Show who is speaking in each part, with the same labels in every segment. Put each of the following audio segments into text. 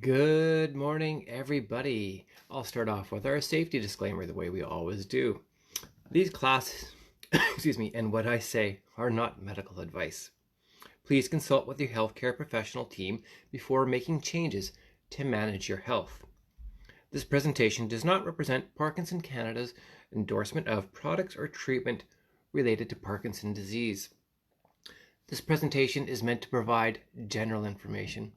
Speaker 1: Good morning, everybody. I'll start off with our safety disclaimer the way we always do. These classes, excuse me, and what I say are not medical advice. Please consult with your healthcare professional team before making changes to manage your health. This presentation does not represent Parkinson Canada's endorsement of products or treatment related to Parkinson's disease. This presentation is meant to provide general information.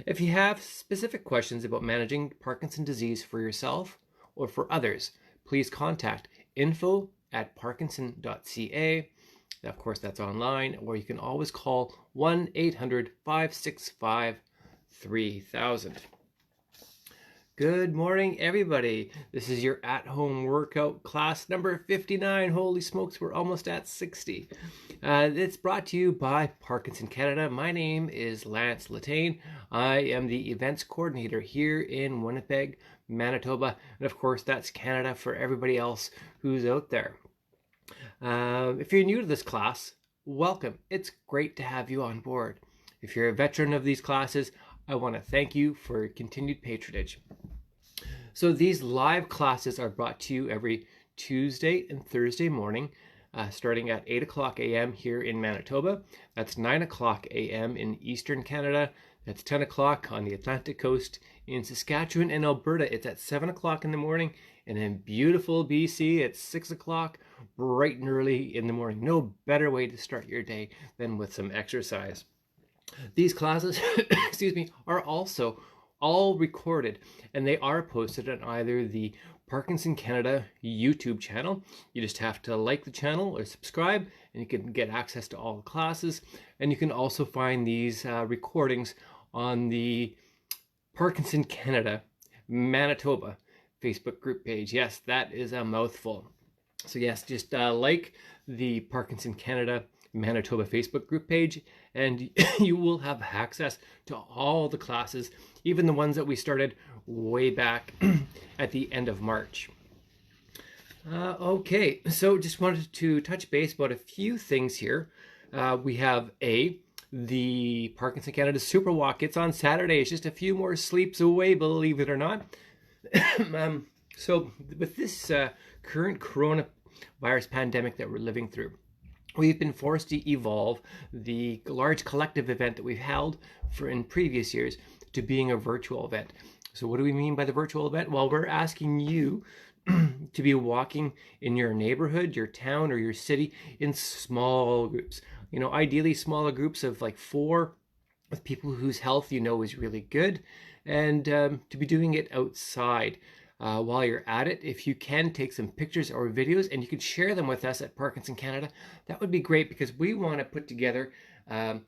Speaker 1: If you have specific questions about managing Parkinson's disease for yourself or for others, please contact info@parkinson.ca. Of course, that's online, or you can always call 1-800-565-3000. Good morning, everybody. This is your at-home workout class number 59. Holy smokes, we're almost at 60. It's brought to you by Parkinson Canada. My name is Lance Latane. I am the events coordinator here in Winnipeg, Manitoba. And of course, that's Canada for everybody else who's out there. If you're new to this class, welcome. It's great to have you on board. If you're a veteran of these classes, I want to thank you for your continued patronage. So these live classes are brought to you every Tuesday and Thursday morning, starting at 8 o'clock a.m. here in Manitoba. That's 9 o'clock a.m. in Eastern Canada. That's 10 o'clock on the Atlantic coast. In Saskatchewan and Alberta, it's at 7 o'clock in the morning. And in beautiful BC, it's 6 o'clock, bright and early in the morning. No better way to start your day than with some exercise. These classes, excuse me, are also all recorded, and they are posted on either the Parkinson Canada YouTube channel. You just have to like the channel or subscribe, and you can get access to all the classes. And you can also find these recordings on the Parkinson Canada Manitoba Facebook group page. Yes, that is a mouthful. So yes, just like the Parkinson Canada Manitoba Facebook group page, and you will have access to all the classes, even the ones that we started way back at the end of March. Okay, so just wanted to touch base about a few things here. We have the Parkinson Canada SuperWalk. It's on Saturday. It's just a few more sleeps away, believe it or not. So with this current coronavirus pandemic that we're living through, we've been forced to evolve the large collective event that we've held in previous years to being a virtual event. So what do we mean by the virtual event? Well, we're asking you to be walking in your neighborhood, your town, or your city in small groups. You know, ideally smaller groups of like 4 with people whose health you know is really good, and to be doing it outside. While you're at it, if you can take some pictures or videos and you can share them with us at Parkinson Canada, that would be great, because we want to put together a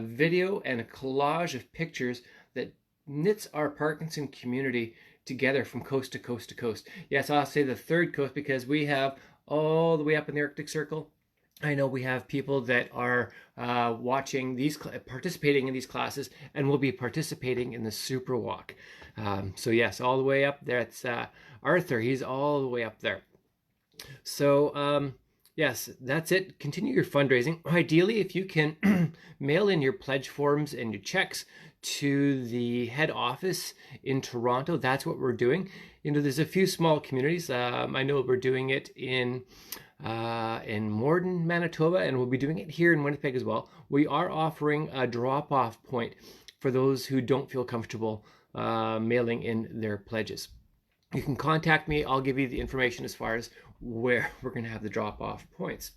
Speaker 1: video and a collage of pictures that knits our Parkinson community together from coast to coast to coast. Yes, I'll say the third coast, because we have all the way up in the Arctic Circle. I know we have people that are watching these, participating in these classes, and will be participating in the SuperWalk. So yes, all the way up there. It's Arthur. He's all the way up there. So yes, that's it. Continue your fundraising. Ideally, if you can mail in your pledge forms and your checks to the head office in Toronto, that's what we're doing. You know, there's a few small communities. I know we're doing it in Morden, Manitoba, and we'll be doing it here in Winnipeg as well. We are offering a drop-off point for those who don't feel comfortable mailing in their pledges. You can contact me. I'll give you the information as far as where we're going to have the drop-off points.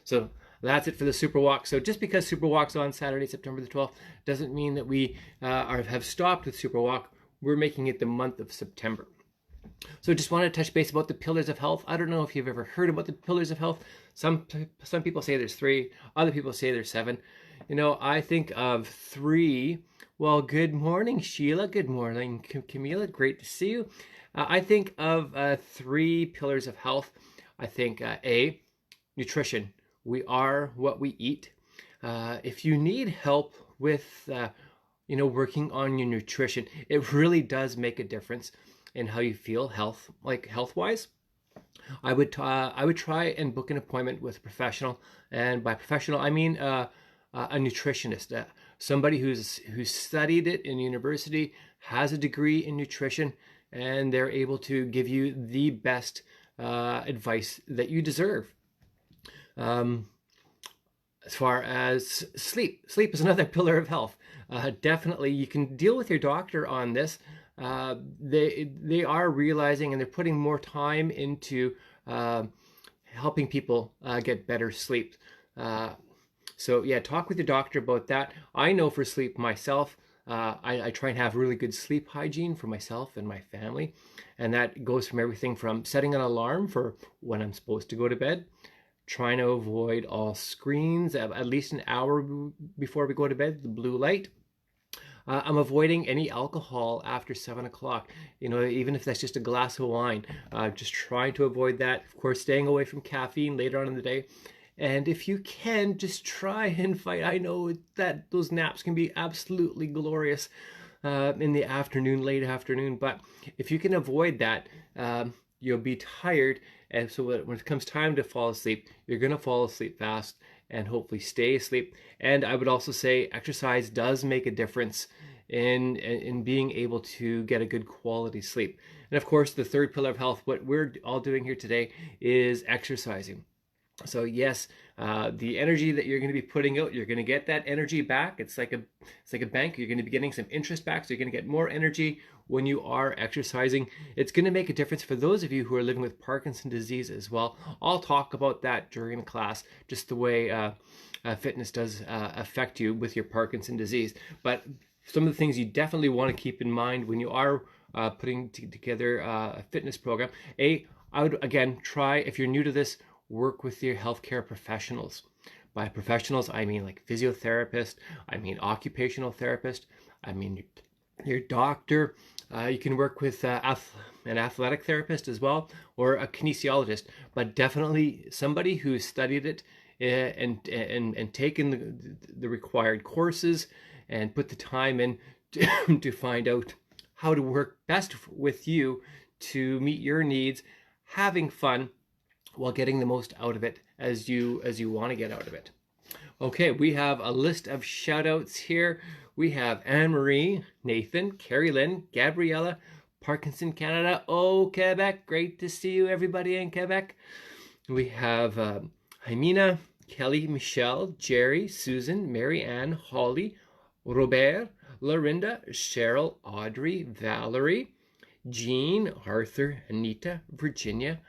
Speaker 1: So that's it for the SuperWalk. So just because SuperWalk's on Saturday, September the 12th, doesn't mean that we have stopped with SuperWalk. We're making it the month of September. So just wanted to touch base about the pillars of health. I don't know if you've ever heard about the pillars of health. Some people say there's 3, other people say there's 7. You know, I think of 3. Well, good morning, Sheila. Good morning, Camila. Great to see you. I think of 3 pillars of health. I think A, nutrition. We are what we eat. If you need help with, working on your nutrition, it really does make a difference in how you feel health-wise. I would try and book an appointment with a professional, and by professional I mean a a nutritionist, somebody who's studied it in university, has a degree in nutrition, and they're able to give you the best advice that you deserve. As far as sleep is another pillar of health. Definitely, you can deal with your doctor on this. They are realizing, and they're putting more time into helping people get better sleep. So yeah, talk with your doctor about that. I know for sleep myself, I try and have really good sleep hygiene for myself and my family. And that goes from everything from setting an alarm for when I'm supposed to go to bed, trying to avoid all screens at least an hour before we go to bed, the blue light. I'm avoiding any alcohol after 7 o'clock, even if that's just a glass of wine. Just trying to avoid that. Of course, staying away from caffeine later on in the day. And if you can, just try and fight. I know that those naps can be absolutely glorious in the afternoon, late afternoon, but if you can avoid that, you'll be tired. And so when it comes time to fall asleep, you're going to fall asleep fast and hopefully stay asleep. And I would also say exercise does make a difference in being able to get a good quality sleep. And of course, the third pillar of health, what we're all doing here today, is exercising. So yes, the energy that you're going to be putting out, you're going to get that energy back. It's like a bank. You're going to be getting some interest back. So you're going to get more energy when you are exercising. It's going to make a difference for those of you who are living with Parkinson's disease as well. I'll talk about that during the class, just the way fitness does affect you with your Parkinson's disease. But some of the things you definitely want to keep in mind when you are putting together a fitness program. I would, again, try, if you're new to this, work with your healthcare professionals. By professionals, I mean like physiotherapist, I mean occupational therapist, I mean your doctor. You can work with an athletic therapist as well, or a kinesiologist, but definitely somebody who's studied it and taken the required courses and put the time in to find out how to work best with you to meet your needs, having fun, while getting the most out of it as you want to get out of it. Okay, we have a list of shout outs here. We have Anne-Marie, Nathan, Carrie Lynn, Gabriella, Parkinson Canada, Quebec. Great to see you, everybody in Quebec. We have Jaimina, Kelly, Michelle, Jerry, Susan, Mary Ann, Holly, Robert, Lorinda, Cheryl, Audrey, Valerie, Jean, Arthur, Anita, Virginia,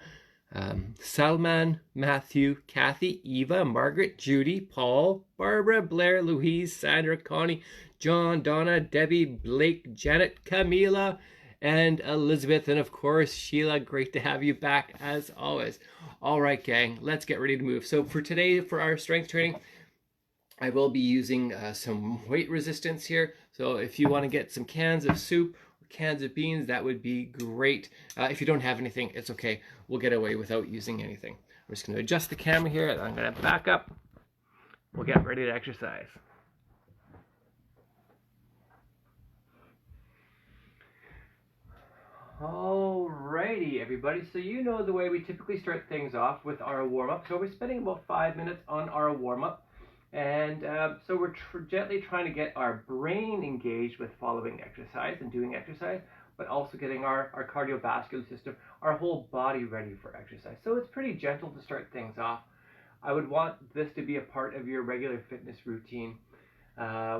Speaker 1: Salman, Matthew, Kathy, Eva, Margaret, Judy, Paul, Barbara, Blair, Louise, Sandra, Connie, John, Donna, Debbie, Blake, Janet, Camila, and Elizabeth, and of course Sheila. Great to have you back as always. All right, gang, let's get ready to move. So for today, for our strength training, I will be using some weight resistance here. So if you want to get some cans of soup, cans of beans, that would be great. If you don't have anything, it's okay. We'll get away without using anything. I'm just going to adjust the camera here. I'm going to back up. We'll get ready to exercise. Alrighty, everybody. So you know the way we typically start things off with our warm-up. So we're spending about 5 minutes on our warm-up. And so we're gently trying to get our brain engaged with following exercise and doing exercise, but also getting our cardiovascular system, our whole body ready for exercise. So it's pretty gentle to start things off. I would want this to be a part of your regular fitness routine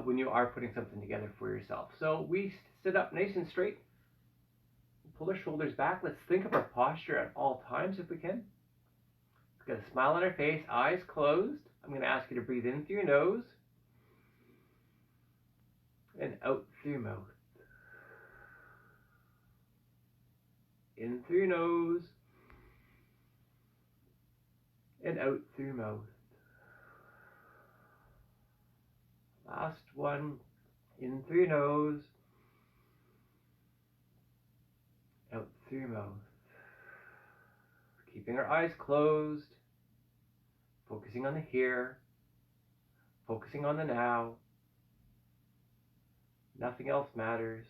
Speaker 1: when you are putting something together for yourself. So we sit up nice and straight, pull our shoulders back. Let's think of our posture at all times if we can. Let's get a smile on our face, eyes closed. I'm going to ask you to breathe in through your nose and out through your mouth. In through your nose and out through your mouth. Last one. In through your nose, out through your mouth. Keeping our eyes closed. Focusing on the here, focusing on the now. Nothing else matters.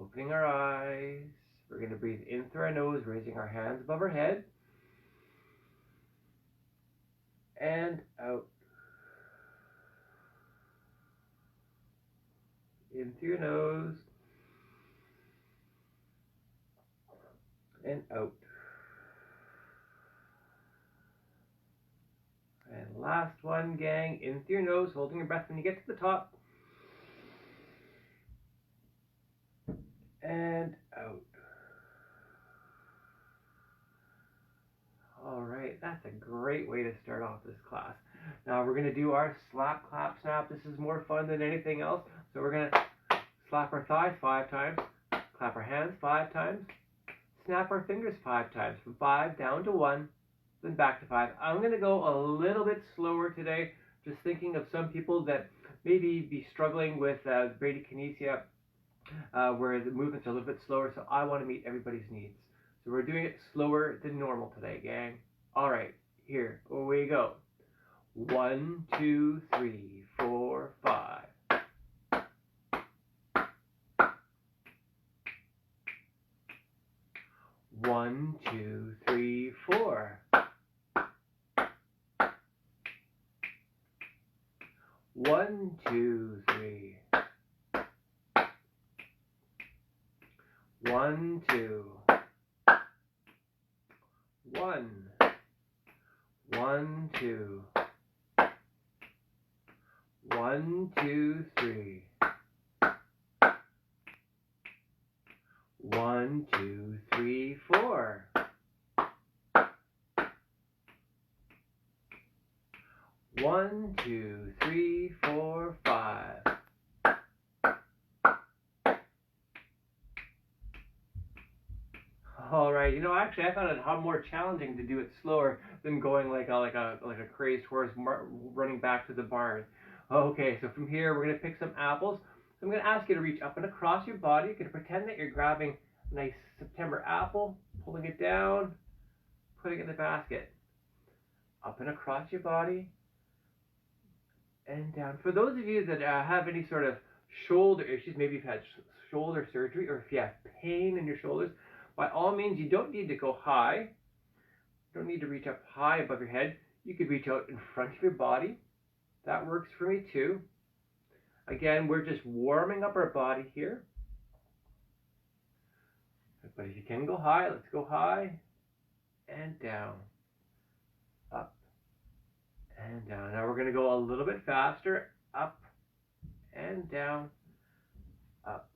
Speaker 1: Opening our eyes. We're going to breathe in through our nose, raising our hands above our head. And out through your nose. And out. And last one, gang. In through your nose, holding your breath when you get to the top. And out. All right, that's a great way to start off this class. Now we're going to do our slap, clap, snap. This is more fun than anything else. So we're going to slap our thighs 5 times, clap our hands 5 times, snap our fingers 5 times, from 5 down to 1, then back to 5. I'm going to go a little bit slower today, just thinking of some people that maybe be struggling with bradykinesia, where the movements are a little bit slower, so I want to meet everybody's needs. So we're doing it slower than normal today, gang. All right, here we go. 1, 2, 3, 4, 5. 1, 2, 3, 4. 1, 2, 3. 1, 2. 1. 1, 2. 1, 2, 3. 1, 2, 3, 4. 1, 2, 3, 4, 5. All right, actually, I found it more challenging to do it slower than going like a crazed horse running back to the barn. Okay, so from here we're gonna pick some apples. So I'm gonna ask you to reach up and across your body. You're gonna pretend that you're grabbing a nice September apple, pulling it down, putting it in the basket. Up and across your body, and down. For those of you that have any sort of shoulder issues, maybe you've had shoulder surgery, or if you have pain in your shoulders, by all means, you don't need to go high. You don't need to reach up high above your head. You could reach out in front of your body. That works for me too. Again, we're just warming up our body here. But if you can go high, let's go high and down, up and down. Now we're going to go a little bit faster, up and down, up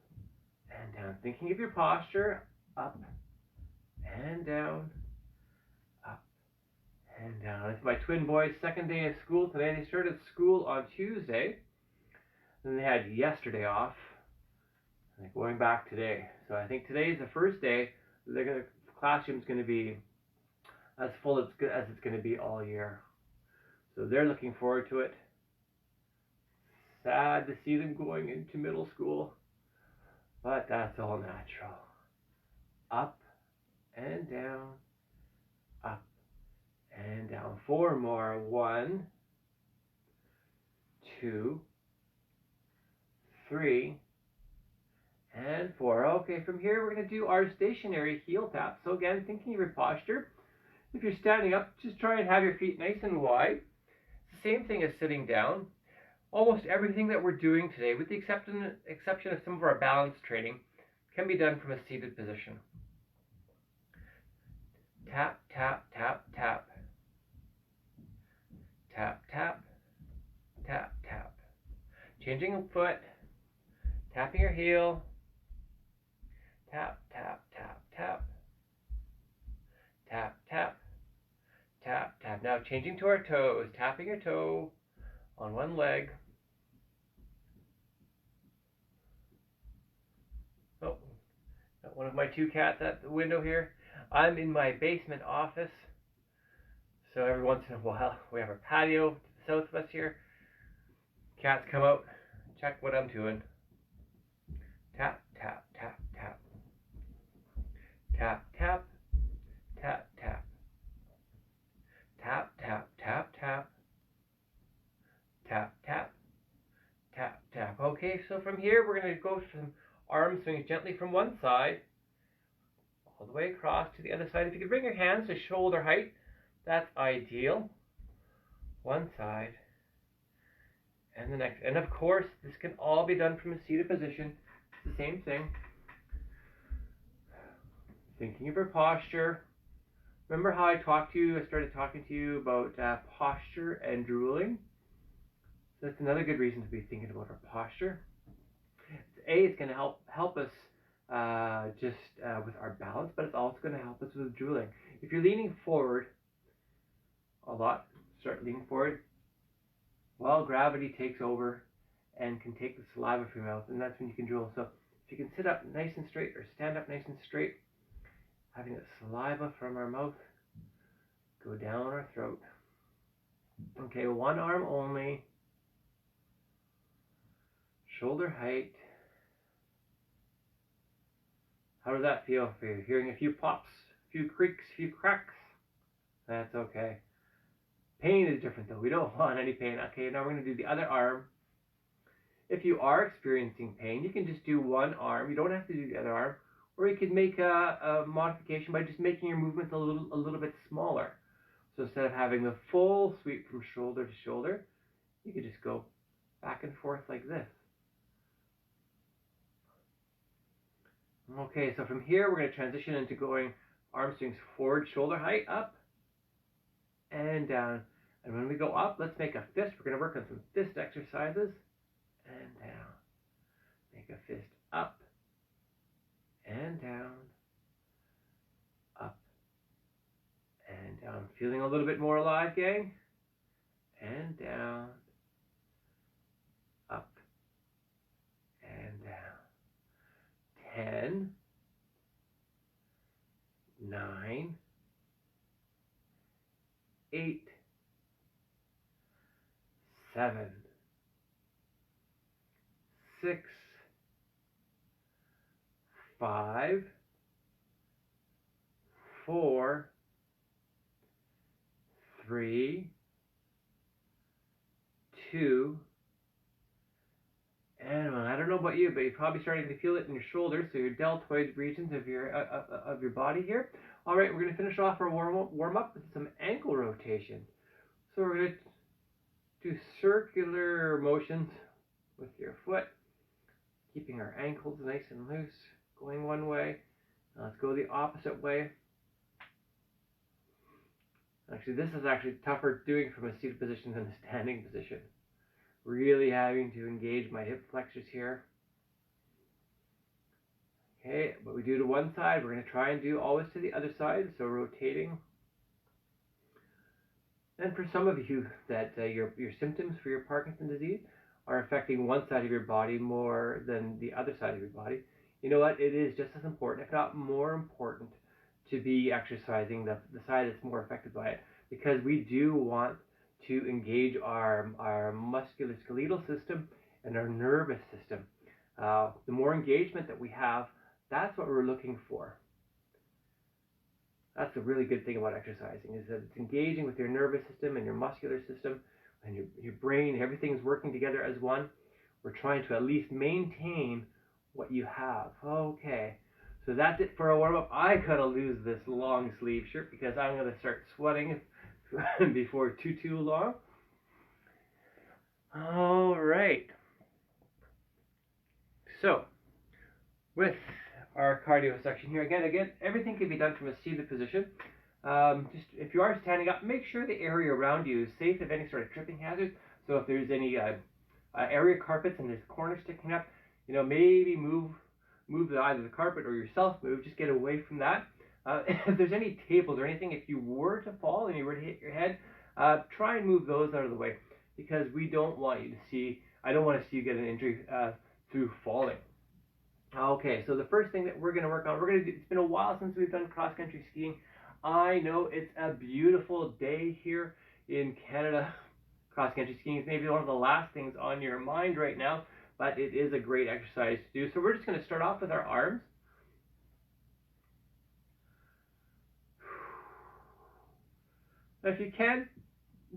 Speaker 1: and down. Thinking of your posture, up and down, up and down. It's my twin boys' second day of school today. They started school on Tuesday, and they had yesterday off. They're going back today. So I think today is the first day the classroom's going to be as full as it's going to be all year. So they're looking forward to it. Sad to see them going into middle school, but that's all natural. Up and down, up and down. 4 more. 1, 2, 3, and 4. Okay, from here we're going to do our stationary heel tap. So again, thinking of your posture. If you're standing up, just try and have your feet nice and wide. It's the same thing as sitting down. Almost everything that we're doing today, with the exception of some of our balance training, can be done from a seated position. Tap, tap, tap, tap. Tap, tap, tap, tap. Changing a foot, tapping your heel. Tap, tap, tap, tap. Tap, tap, tap, tap. Now changing to our toes, tapping your toe on one leg. Oh, got one of my 2 cats at the window here. I'm in my basement office, so every once in a while we have our patio to the south of us here. Cats come out, check what I'm doing. Tap, tap, tap, tap. Tap, tap, tap, tap. Tap, tap, tap, tap. Tap, tap, tap, tap. Okay, so from here we're going to go some arm swings gently from one side all the way across to the other side. If you could bring your hands to shoulder height, that's ideal. One side and the next. And of course, this can all be done from a seated position. It's the same thing. Thinking of your posture. Remember how I started talking to you about posture and drooling? So that's another good reason to be thinking about our posture. It's going to help us with our balance, but it's also going to help us with drooling. If you're leaning forward a lot, start leaning forward, well, gravity takes over and can take the saliva from your mouth, and that's when you can drool. So if you can sit up nice and straight or stand up nice and straight, having the saliva from our mouth go down our throat. Okay, one arm only, shoulder height. How does that feel for you? Hearing a few pops, a few creaks, a few cracks? That's okay. Pain is different though. We don't want any pain. Okay, now we're going to do the other arm. If you are experiencing pain, you can just do one arm. You don't have to do the other arm. Or you could make a modification by just making your movements a little bit smaller. So instead of having the full sweep from shoulder to shoulder, you could just go back and forth like this. Okay, so from here we're going to transition into going arm swings forward, shoulder height, up and down. And when we go up, let's make a fist. We're going to work on some fist exercises. And down. Make a fist up and down, up and down. Feeling a little bit more alive, gang? And down, up and down. 10, 9, 8, 7, 6, 5, 4, 3, 2, and 1. I don't know about you, but you're probably starting to feel it in your shoulders, so your deltoid regions of your body here. All right, we're going to finish off our warm up with some ankle rotation. So we're going to do circular motions with your foot, keeping our ankles nice and loose, going one way. Now let's go the opposite way. Actually, this is actually tougher doing from a seated position than a standing position. Really having to engage my hip flexors here. Okay, what we do to one side, we're going to try and do always to the other side, so rotating. And for some of you that your symptoms for your Parkinson's disease are affecting one side of your body more than the other side of your body, you know what? It is just as important, if not more important, to be exercising the side that's more affected by it, because we do want to engage our musculoskeletal system and our nervous system. The more engagement that we have, that's what we're looking for. That's a really good thing about exercising, is that it's engaging with your nervous system and your muscular system and your brain. Everything's working together as one. We're trying to at least maintain what you have. Okay, so that's it for a warm-up. I gotta lose this long sleeve shirt because I'm gonna start sweating before too long. All right. So, with our cardio section here, again, everything can be done from a seated position. Just if you are standing up, make sure the area around you is safe of any sort of tripping hazards. So if there's any area carpets and there's corners sticking up, you know, maybe move either the carpet or yourself move. Just get away from that. If there's any tables or anything, if you were to fall and you were to hit your head, try and move those out of the way, because we don't want you to see. I don't want to see you get an injury through falling. Okay, so the first thing that we're going to work on, it's been a while since we've done cross-country skiing. I know it's a beautiful day here in Canada. Cross-country skiing is maybe one of the last things on your mind right now, but it is a great exercise to do. So we're just going to start off with our arms. If you can,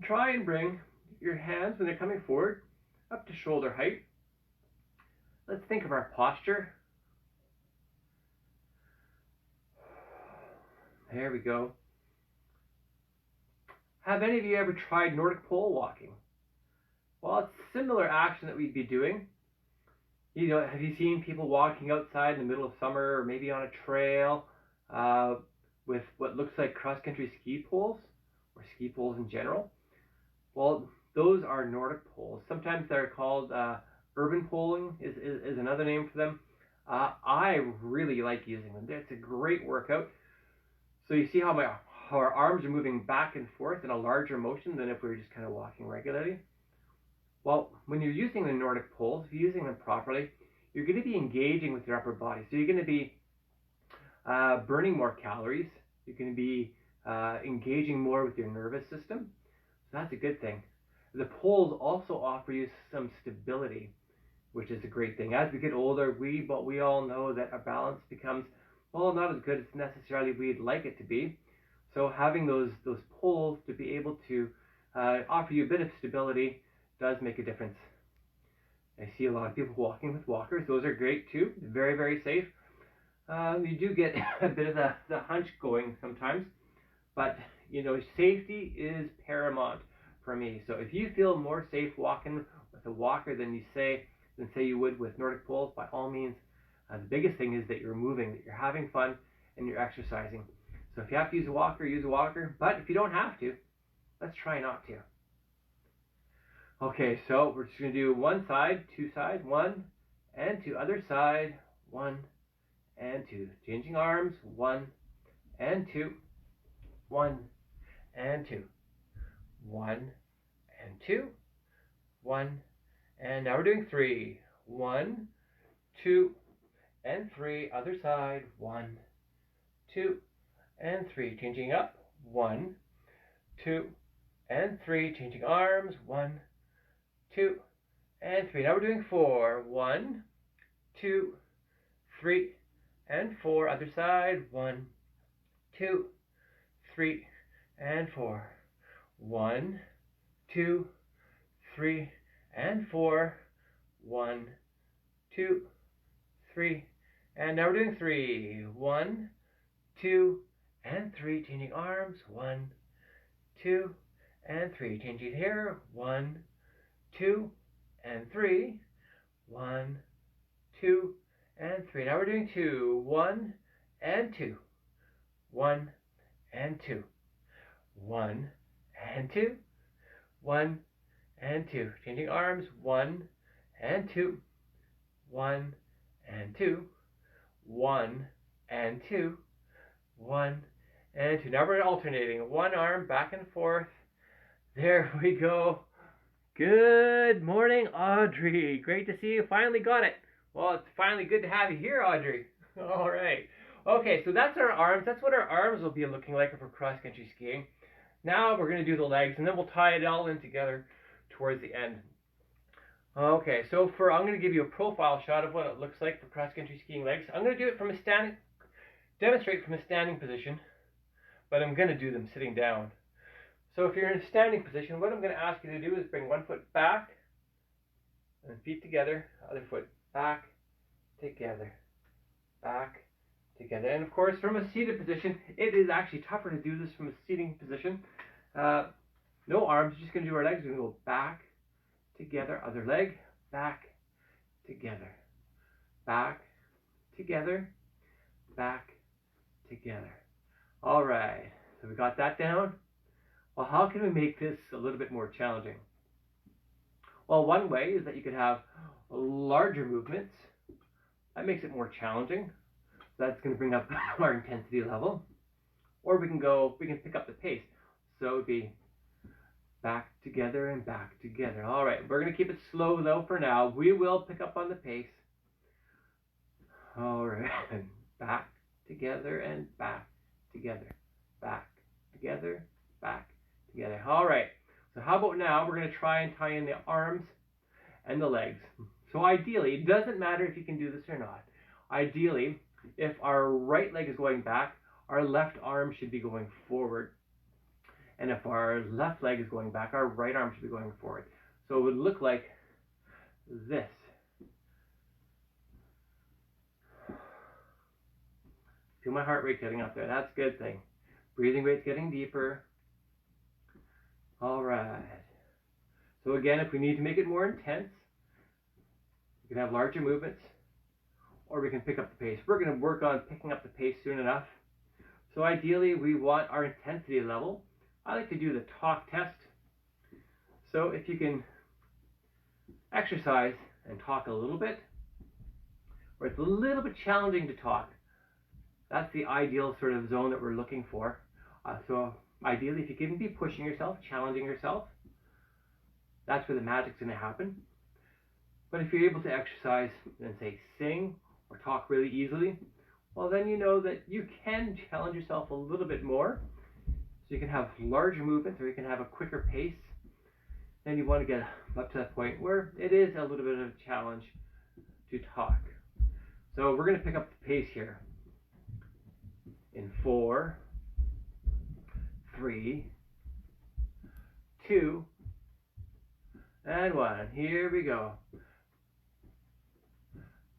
Speaker 1: try and bring your hands, when they're coming forward, up to shoulder height. Let's think of our posture. There we go. Have any of you ever tried Nordic pole walking? Well, it's similar action that we'd be doing. You know, have you seen people walking outside in the middle of summer or maybe on a trail with what looks like cross-country ski poles or ski poles in general? Well, those are Nordic poles. Sometimes they're called urban poling is another name for them. I really like using them. It's a great workout. So you see how our arms are moving back and forth in a larger motion than if we were just kind of walking regularly. Well, when you're using the Nordic poles, if you're using them properly, you're going to be engaging with your upper body. So you're going to be burning more calories. You're going to be engaging more with your nervous system. So that's a good thing. The poles also offer you some stability, which is a great thing. As we get older, we all know that our balance becomes, well, not as good as necessarily we'd like it to be. So having those poles to be able to offer you a bit of stability does make a difference. I see a lot of people walking with walkers. Those are great too. Very, very safe. You do get a bit of the hunch going sometimes, but you know, safety is paramount for me. So if you feel more safe walking with a walker than say you would with Nordic poles, by all means. The biggest thing is that you're moving, that you're having fun, and you're exercising. So if you have to use a walker, use a walker. But if you don't have to, let's try not to. Okay, so we're just going to do one side, two sides, one and two. Other side, one and two. Changing arms, one and two, one and two, one and two, one. And now we're doing three. One, two, and three. Other side. One, two, and three. Changing up. One, two, and three. Changing arms. One, two, and three. Now we're doing four. One, two, three, and four. Other side. One, two, three, and four. One, two, three, and four. One, two, three, and now we're doing three. One, two, and three. Changing arms. One, two, and three. Changing here. One, two, and three. One, two, and three. Now we're doing two. One and two. One and two. One and two. One and two. Changing arms. One and two. One and two. One and two. One and two. Now we're alternating. One arm back and forth. There we go. Good morning, Audrey. Great to see you. Finally got it. Well, it's finally good to have you here, Audrey. All right. Okay, so that's our arms. That's what our arms will be looking like if we're cross-country skiing. Now we're going to do the legs, and then we'll tie it all in together towards the end. Okay, so I'm going to give you a profile shot of what it looks like for cross-country skiing legs. I'm going to do it from demonstrate from a standing position, but I'm going to do them sitting down. So if you're in a standing position, what I'm going to ask you to do is bring one foot back and feet together, other foot back, together, back, together. And of course, from a seated position, it is actually tougher to do this from a seating position. No arms, just going to do our legs. We're going to go back, together, other leg, back, together, back, together, back, together. All right, so we got that down. Well, how can we make this a little bit more challenging? Well, one way is that you could have larger movements. That makes it more challenging. That's going to bring up our intensity level. Or we can pick up the pace. So it would be back together and back together. All right, we're going to keep it slow though for now. We will pick up on the pace. All right, back together and back together, back together, back together. All right, so how about now we're going to try and tie in the arms and the legs. So ideally, it doesn't matter if you can do this or not. Ideally, if our right leg is going back, our left arm should be going forward. And if our left leg is going back, our right arm should be going forward. So it would look like this. Feel my heart rate getting up there. That's a good thing. Breathing rate's getting deeper. All right. So again, if we need to make it more intense, we can have larger movements, or we can pick up the pace. We're going to work on picking up the pace soon enough. So ideally, we want our intensity level. I like to do the talk test. So if you can exercise and talk a little bit, or it's a little bit challenging to talk, that's the ideal sort of zone that we're looking for. So ideally, if you can be pushing yourself, challenging yourself, that's where the magic's going to happen. But if you're able to exercise and say sing or talk really easily, well then you know that you can challenge yourself a little bit more. So you can have larger movements or you can have a quicker pace. Then you want to get up to that point where it is a little bit of a challenge to talk. So we're going to pick up the pace here. In 4, 3, 2, and 1. Here we go.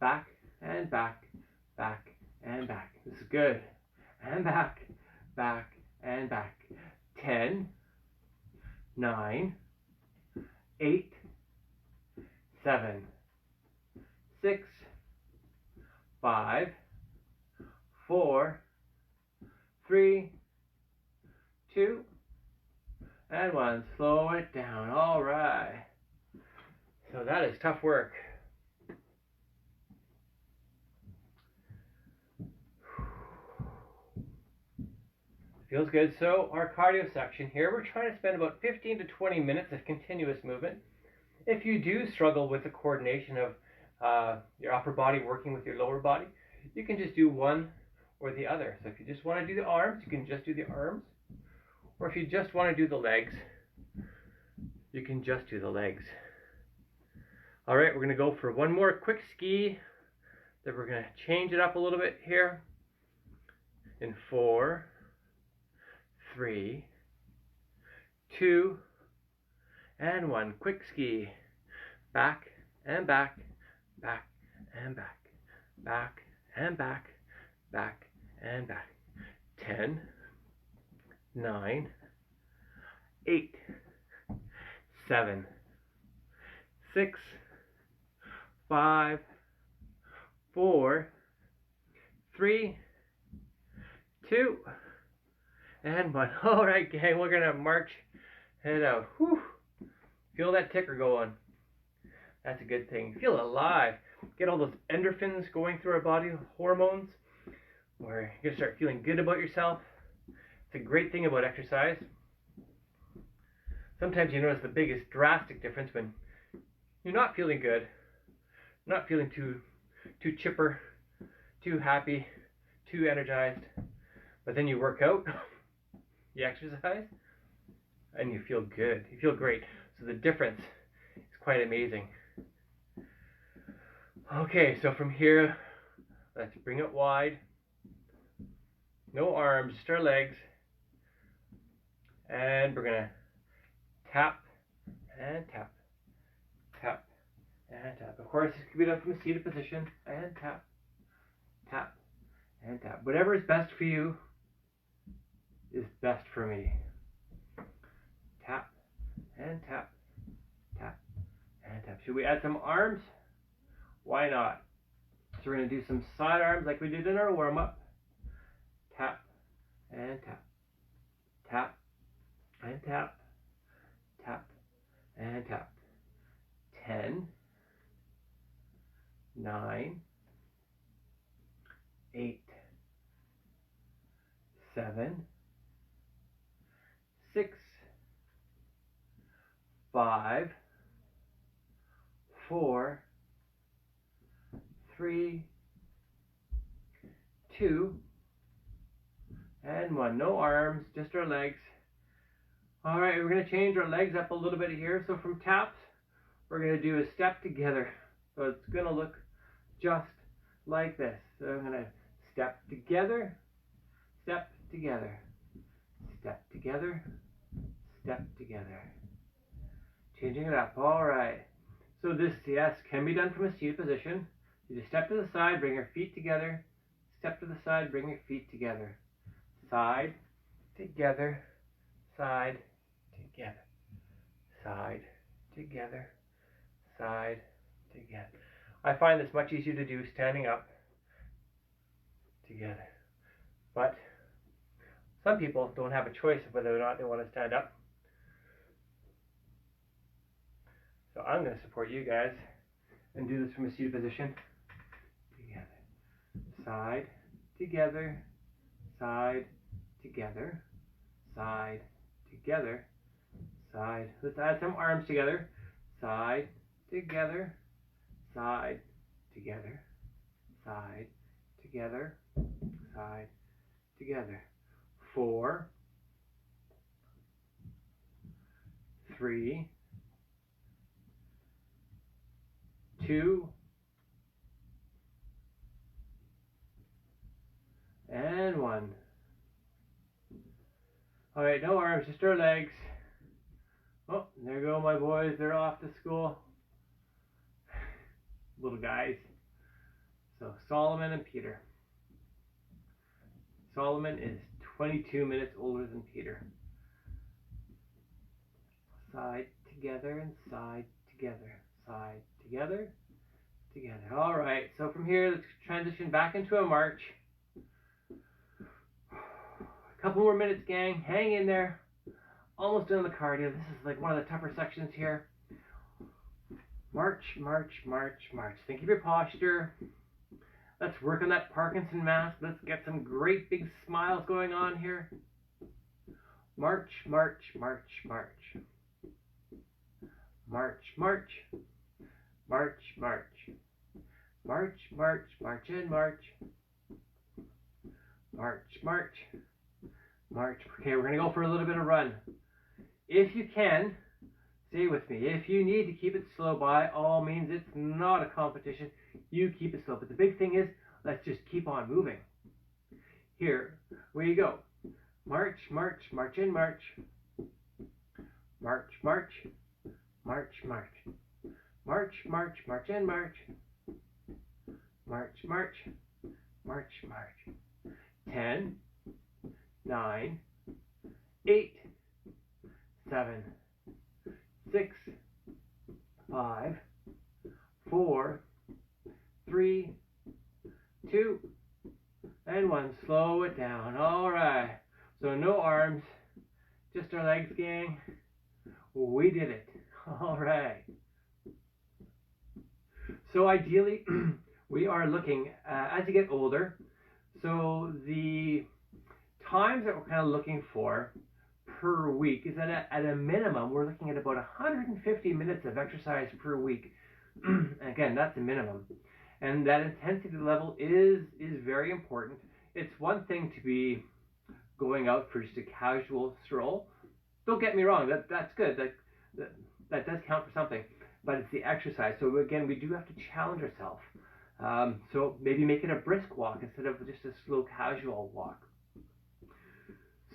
Speaker 1: Back and back, back and back. This is good. And back, back and back. 10, 9, 8, 7, 6, 5, 4, 3, 2, and 1. Slow it down. All right. So that is tough work. Feels good. So our cardio section here, we're trying to spend about 15 to 20 minutes of continuous movement. If you do struggle with the coordination of your upper body working with your lower body, you can just do one or the other. So if you just want to do the arms, you can just do the arms. Or if you just want to do the legs, you can just do the legs. All right, we're going to go for one more quick ski. Then we're going to change it up a little bit here. In 4, 3, 2, and 1. Quick ski. Back and back, back and back, back and back, back and back. 10, 9, 8, 7, 6, 5, 4, 3, 2, and 1. All right, gang, we're gonna march it out. Whew. Feel that ticker going. That's a good thing. Feel alive. Get all those endorphins going through our body, hormones, where you're gonna start feeling good about yourself. It's a great thing about exercise. Sometimes you notice the biggest drastic difference when you're not feeling good, not feeling too chipper, too happy, too energized, but then you work out, you exercise, and you feel good. You feel great. So the difference is quite amazing. Okay, so from here, let's bring it wide. No arms, just our legs. And we're gonna tap and tap, tap and tap. Of course, this can be done from a seated position. And tap, tap, and tap. Whatever is best for you is best for me. Tap and tap, tap and tap. Should we add some arms? Why not? So we're going to do some side arms like we did in our warm-up. Tap and tap, tap and tap, tap and tap. 10, 9, 8, 7, 6, 5, 4, 3, 2, and 1. No arms, just our legs. All right, we're going to change our legs up a little bit here. So from taps, we're going to do a step together. So it's going to look just like this. So I'm going to step together, step together, step together, step together. Changing it up. All right. So this, yes, can be done from a seated position. You just step to the side, bring your feet together. Step to the side, bring your feet together. Side, together, side, together. Side, together, side, together. I find this much easier to do standing up, together. But some people don't have a choice of whether or not they want to stand up. So I'm going to support you guys and do this from a seated position. Together, side, together, side, together, side, together, side. Let's add some arms together. Side, together, side, together, side, together, side, together. 4, 3, 2, and 1. All right, no arms, just our legs. Oh, there go my boys. They're off to school. Little guys. So Solomon and Peter. Solomon is 22 minutes older than Peter. Side together and side together. Side together, together. All right, so from here, let's transition back into a march. A couple more minutes, gang. Hang in there. Almost done the cardio. This is like one of the tougher sections here. March, march, march, march. Think of your posture. Let's work on that Parkinson mask. Let's get some great big smiles going on here. March, march, march, march. March, march. March, march. March, march, march and march. March, march. March. Okay, we're going to go for a little bit of run. If you can, stay with me. If you need to keep it slow, by all means, it's not a competition. You keep it slow. But the big thing is, let's just keep on moving. Here we go. March, march, march and march. March, march. March, march. March, march, march and march. March, march. March, march. 10, 9, 8, 7, 6, 5, 4, 3, 2, and 1. Slow it down. All right. So no arms, just our legs, gang. We did it. All right. So ideally, we are looking, as you get older, so the times that we're kind of looking for per week is that at a minimum, we're looking at about 150 minutes of exercise per week. Again, that's the minimum. And that intensity level is very important. It's one thing to be going out for just a casual stroll. Don't get me wrong, that's good. That does count for something. But it's the exercise. So again, we do have to challenge ourselves. So maybe make it a brisk walk instead of just a slow casual walk.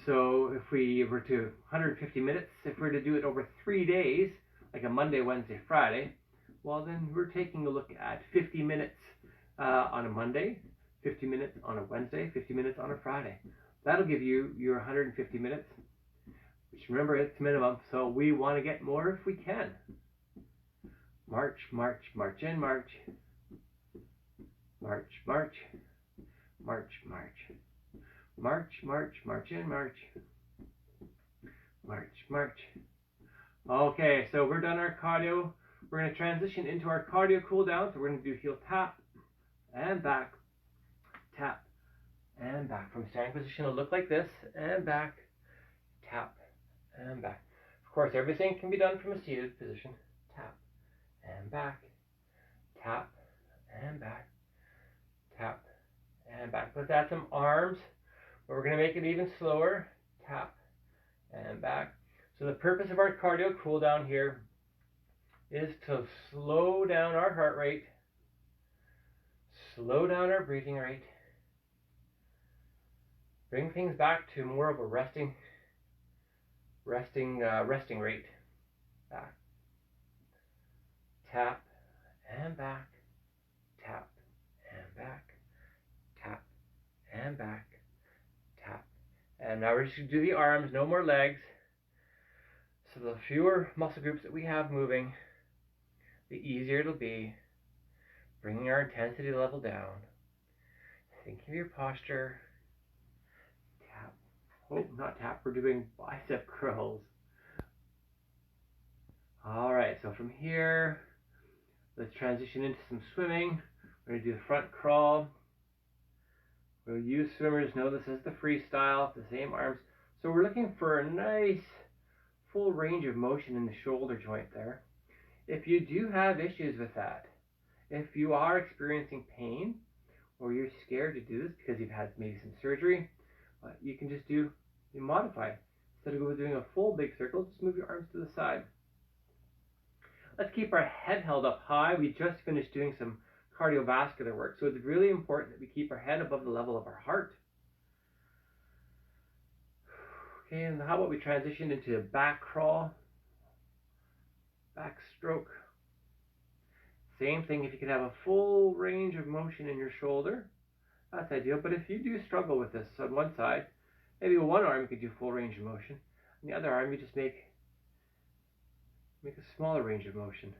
Speaker 1: So if we were to 150 minutes, if we were to do it over 3 days, like a Monday, Wednesday, Friday, well then we're taking a look at 50 minutes on a Monday, 50 minutes on a Wednesday, 50 minutes on a Friday. That'll give you your 150 minutes, which remember it's minimum, so we want to get more if we can. March, march, march and march. March, march, march, march. March, march, march and march. March, march. Okay, so we're done our cardio. We're going to transition into our cardio cool down. So we're going to do heel tap and back, tap and back. From standing position, it'll look like this, and back, tap and back. Of course, everything can be done from a seated position. Tap and back, tap and back, tap and back. Let's add some arms. We're going to make it even slower. Tap and back. So the purpose of our cardio cool down here is to slow down our heart rate, slow down our breathing rate, bring things back to more of a resting rate. Back, tap and back, tap and back, tap and back, tap. And now we're just going to do the arms, no more legs. So the fewer muscle groups that we have moving, the easier it'll be, bringing our intensity level down. Thinking of your posture. Tap. Oh, not tap. We're doing bicep curls. All right, so from here, let's transition into some swimming. We're going to do the front crawl. We'll use swimmers. Know this is the freestyle, the same arms. So we're looking for a nice full range of motion in the shoulder joint there. If you do have issues with that, if you are experiencing pain, or you're scared to do this because you've had maybe some surgery, you can just modify. Instead of doing a full big circle, just move your arms to the side. Let's keep our head held up high. We just finished doing some cardiovascular work, so it's really important that we keep our head above the level of our heart. Okay, and how about we transition into a back crawl, back stroke. Same thing, if you can have a full range of motion in your shoulder, that's ideal. But if you do struggle with this on one side, maybe one arm you could do full range of motion, and the other arm you just make a smaller range of motion.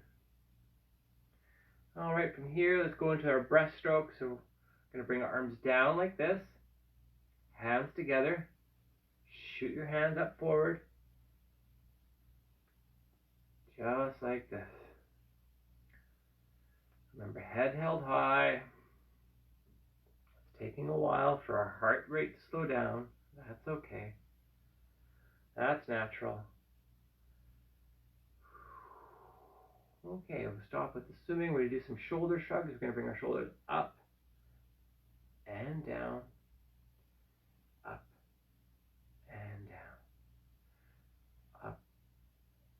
Speaker 1: All right, from here, let's go into our breaststroke. So we're going to bring our arms down like this, hands together, shoot your hands up forward, just like this. Remember, head held high. It's taking a while for our heart rate to slow down. That's okay. That's natural. Okay, we'll stop with the swimming. We're going to do some shoulder shrugs. We're going to bring our shoulders up and down, up and down, up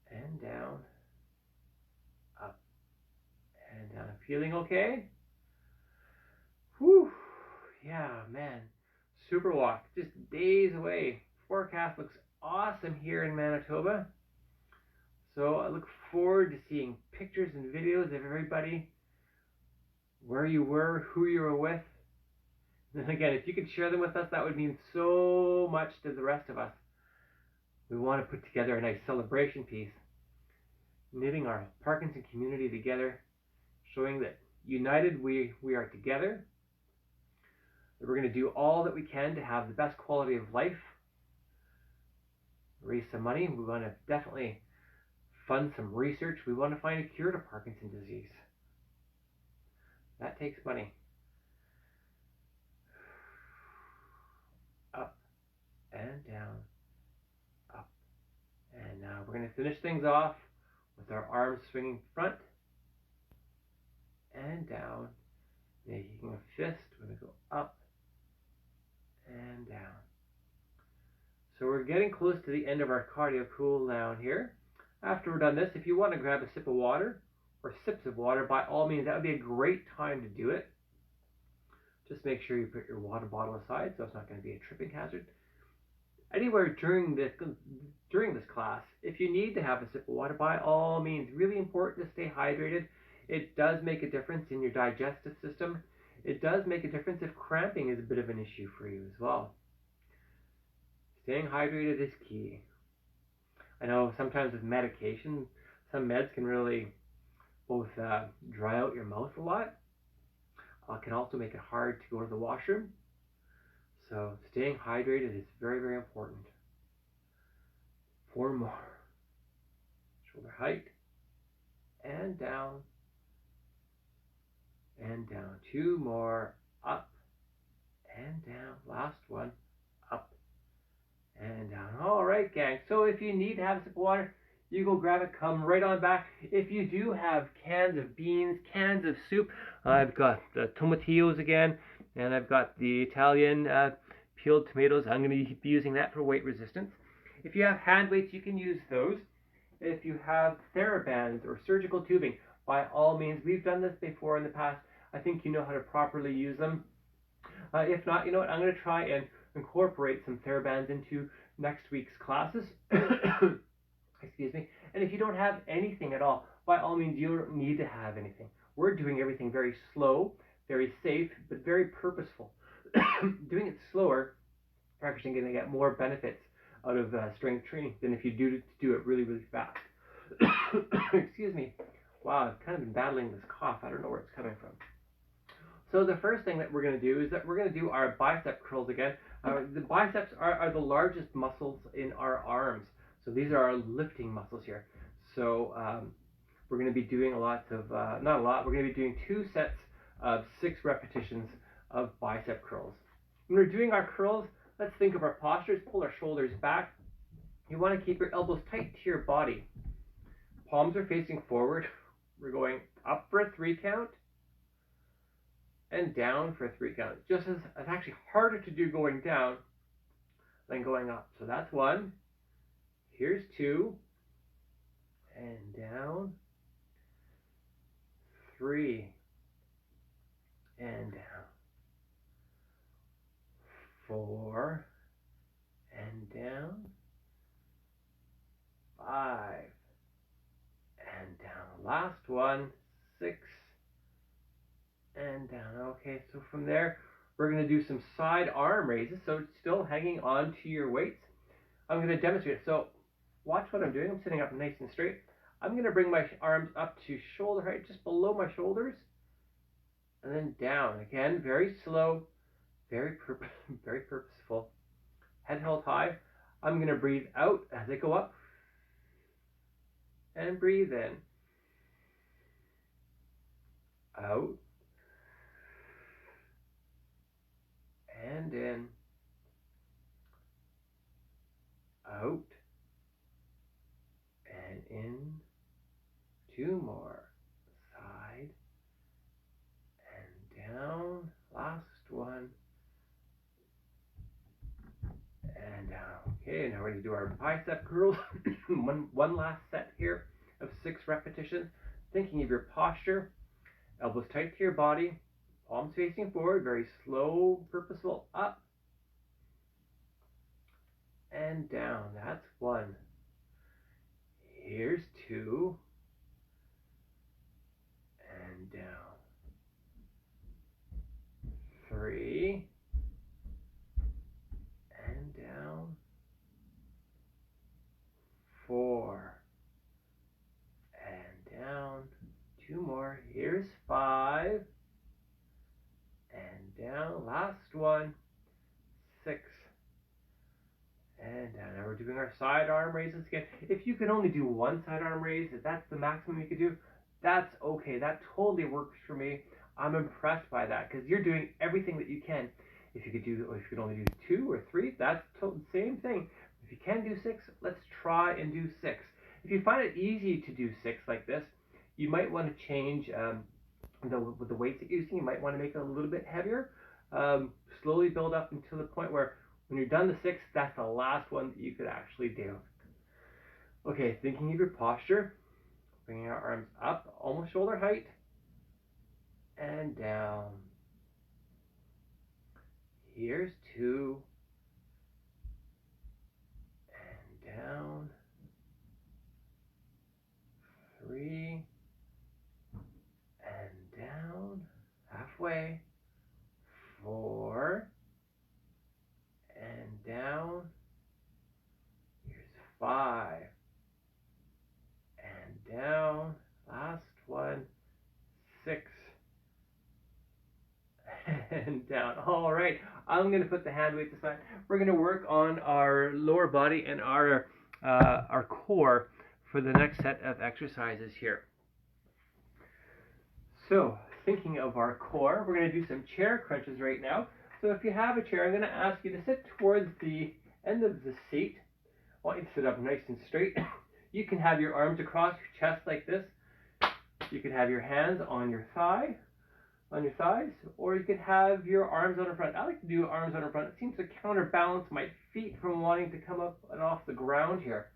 Speaker 1: and down, up and down. Feeling okay? Whew. Yeah, man. SuperWalk, just days away. Forecast looks awesome here in Manitoba. So I look forward to seeing pictures and videos of everybody, where you were, who you were with. And again, if you could share them with us, that would mean so much to the rest of us. We want to put together a nice celebration piece, knitting our Parkinson community together, showing that united we are together, that we're going to do all that we can to have the best quality of life, raise some money. We want to definitely fund some research. We want to find a cure to Parkinson's disease. That takes money. Up and down, up and now we're going to finish things off with our arms swinging front and down, making a fist. We're going to go up and down. So we're getting close to the end of our cardio cool down here. After we're done this, if you want to grab a sip of water or sips of water, by all means, that would be a great time to do it. Just make sure you put your water bottle aside so it's not going to be a tripping hazard. Anywhere during this class, if you need to have a sip of water, by all means, really important to stay hydrated. It does make a difference in your digestive system. It does make a difference if cramping is a bit of an issue for you as well. Staying hydrated is key. I know sometimes with medication, some meds can really both dry out your mouth a lot. Can also make it hard to go to the washroom. So staying hydrated is very, very important. 4 more. Shoulder height. And down. And down. 2 more. Up. And down. Last one. Up. And down. All right, gang. So if you need to have a sip of water, you go grab it, come right on back. If you do have cans of beans, cans of soup, I've got the tomatillos again, and I've got the Italian peeled tomatoes. I'm going to be using that for weight resistance. If you have hand weights, you can use those. If you have TheraBands or surgical tubing, by all means, we've done this before in the past. I think you know how to properly use them. If not, you know what, I'm going to try and incorporate some TheraBands into next week's classes. Excuse me. And if you don't have anything at all, by all means, you don't need to have anything. We're doing everything very slow, very safe, but very purposeful. Doing it slower, you're actually going to get more benefits out of strength training than if you do it really, really fast. Excuse me. Wow, I've kind of been battling this cough. I don't know where it's coming from. So the first thing that we're going to do is that we're going to do our bicep curls again. The biceps are the largest muscles in our arms. So these are our lifting muscles here. So we're going to be doing not a lot, we're going to be doing 2 sets of 6 repetitions of bicep curls. When we're doing our curls, let's think of our postures. Pull our shoulders back. You want to keep your elbows tight to your body. Palms are facing forward. We're going up for a 3 count and down for a 3 count. Just as it's actually harder to do going down than going up. So that's 1. Here's 2. And down. 3. And down. 4. And down. 5. And down. Last one. 6. And down. Okay, so from there, we're going to do some side arm raises. So it's still hanging on to your weights. I'm going to demonstrate it. So watch what I'm doing. I'm sitting up nice and straight. I'm going to bring my arms up to shoulder height, just below my shoulders. And then down. Again, very slow, very purposeful. Head held high. I'm going to breathe out as I go up. And breathe in. Out. And in. Out. And in. 2 more. Side. And down. Last one. And down. Okay, now we're going to do our bicep curls. one last set here of 6 repetitions. Thinking of your posture. Elbows tight to your body. Palms facing forward. Very slow, purposeful. Up. And down. That's 1. Here's 2. And down. 3. And down. 4. And down. 2 more. Here's 5. And down. Last one. 6. And down. Now we're doing our side arm raises again. If you can only do 1 side arm raise, if that's the maximum you could do, that's okay. That totally works for me. I'm impressed by that because you're doing everything that you can. If you could only do 2 or 3, that's the same thing. If you can do 6, let's try and do 6. If you find it easy to do 6 like this, you might want to change with the weights that you're using. You might want to make it a little bit heavier. Slowly build up until the point where when you're done the 6, that's the last one that you could actually do. Okay, thinking of your posture, bringing our arms up, almost shoulder height, and down. Here's 2, and down. 3, and down, halfway. 4, and down. Here's 5, and down. Last one. 6, and down. All right, I'm going to put the hand weights aside. We're going to work on our lower body and our core for the next set of exercises here. So, thinking of our core, we're going to do some chair crunches right now. So if you have a chair, I'm going to ask you to sit towards the end of the seat. I want you to sit up nice and straight. You can have your arms across your chest like this. You could have your hands on your thighs, or you could have your arms on the front. I like to do arms on the front. It seems to counterbalance my feet from wanting to come up and off the ground here.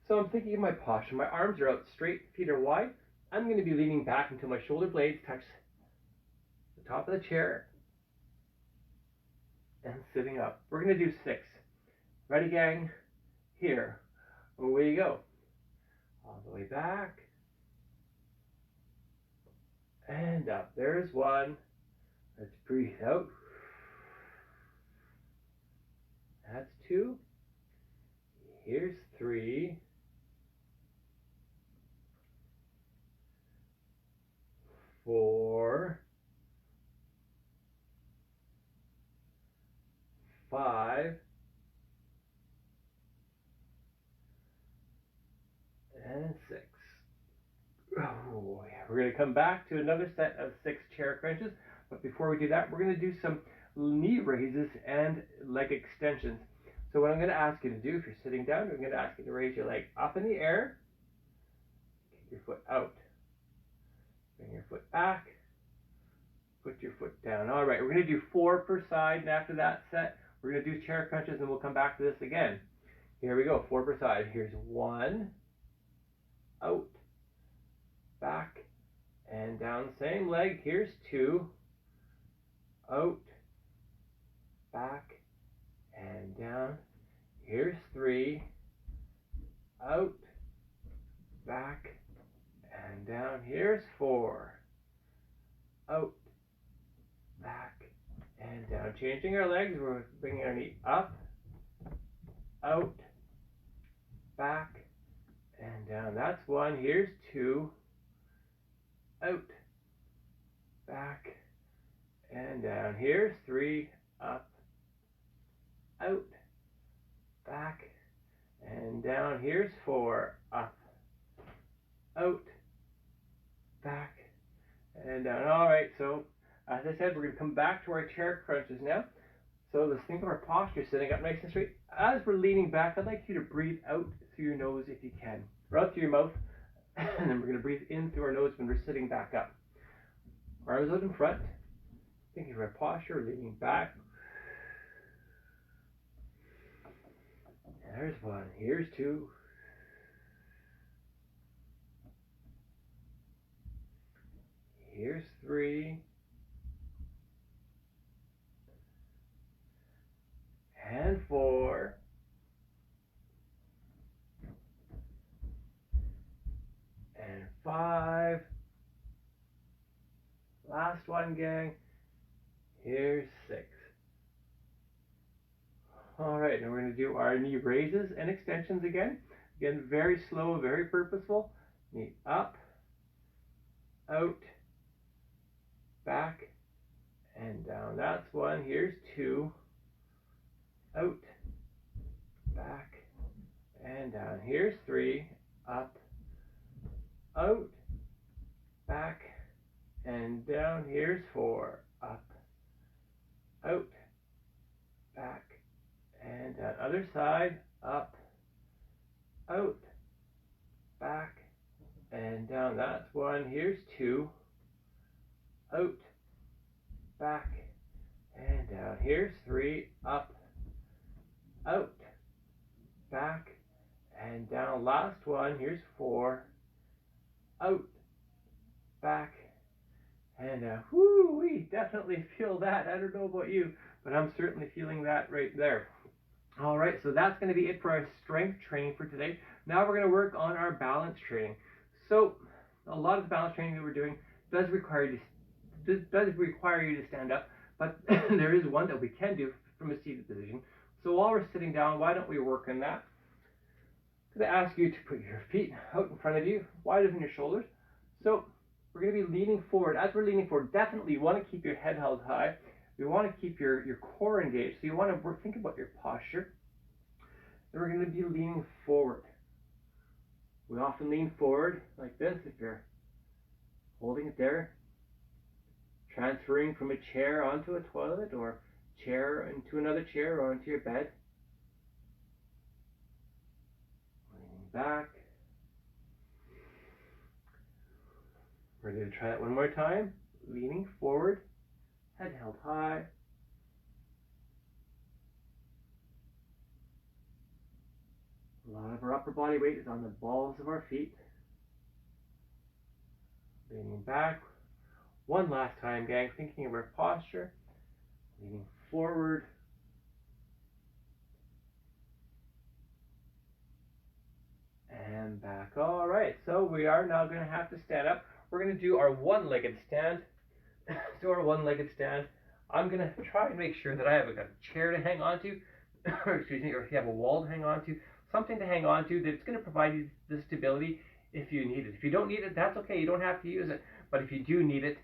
Speaker 1: So I'm thinking of my posture. My arms are out straight, feet are wide. I'm going to be leaning back until my shoulder blades touch the top of the chair and sitting up. We're going to do 6. Ready, gang? Here. Away you go. All the way back. And up. There's 1. Let's breathe out. That's 2. Here's 3. 4. 5. And 6. Oh, yeah. We're going to come back to another set of 6 chair crunches. But before we do that, we're going to do some knee raises and leg extensions. So what I'm going to ask you to do, if you're sitting down, I'm going to ask you to raise your leg up in the air, kick your foot out, bring your foot back, put your foot down. All right, we're going to do 4 per side, and after that set, we're going to do chair crunches, and we'll come back to this again. Here we go, 4 per side. Here's 1, out, back, and down. Same leg. Here's 2, out, back, and down. Here's 3, out, back, and down. Here's 4, out, back, and down. Changing our legs, we're bringing our knee up, out, back, and down. That's 1. Here's 2, out, back, and down. Here's 3, up, out, back, and down. Here's 4, up, out, back, and down. All right, so as I said, we're going to come back to our chair crunches now. So let's think of our posture, sitting up nice and straight. As we're leaning back, I'd like you to breathe out through your nose if you can, or out through your mouth, and then we're going to breathe in through our nose when we're sitting back up. Arms out in front, thinking of our posture, leaning back. There's 1. Here's 2. Here's 3. And 4. And 5. Last one, gang. Here's 6. All right, now we're going to do our knee raises and extensions again. Again, very slow, very purposeful. Knee up, out, back, and down. That's 1. Here's 2, out, back, and down. Here's 3, up, out, back, and down. Here's 4, up, out, back, and down. Other side, up, out, back, and down. That's 1. Here's 2, out, back, and down. Here's 3, up, out, back, and down. Last one. Here's 4, out, back, and down. Whoo, we definitely feel that. I don't know about you, but I'm certainly feeling that right there. All right, so that's going to be it for our strength training for today. Now we're going to work on our balance training. So a lot of the balance training that we're doing does require you to stand up, but there is one that we can do from a seated position. So while we're sitting down, why don't we work on that? I'm going to ask you to put your feet out in front of you, wider than your shoulders. So we're going to be leaning forward. As we're leaning forward, definitely you want to keep your head held high. You want to keep your core engaged. So you want to think about your posture. And we're going to be leaning forward. We often lean forward like this if you're holding it there. Transferring from a chair onto a toilet, or chair into another chair, or into your bed. Leaning back. We're going to try that one more time. Leaning forward, head held high. A lot of our upper body weight is on the balls of our feet. Leaning back. One last time, gang, thinking of our posture. Leaning forward. And back. All right, so we are now going to have to stand up. We're going to do our one-legged stand. So our one-legged stand, I'm going to try and make sure that I have a chair to hang on to, or excuse me, or if you have a wall to hang on to, something to hang on to that's going to provide you the stability if you need it. If you don't need it, that's okay. You don't have to use it. But if you do need it,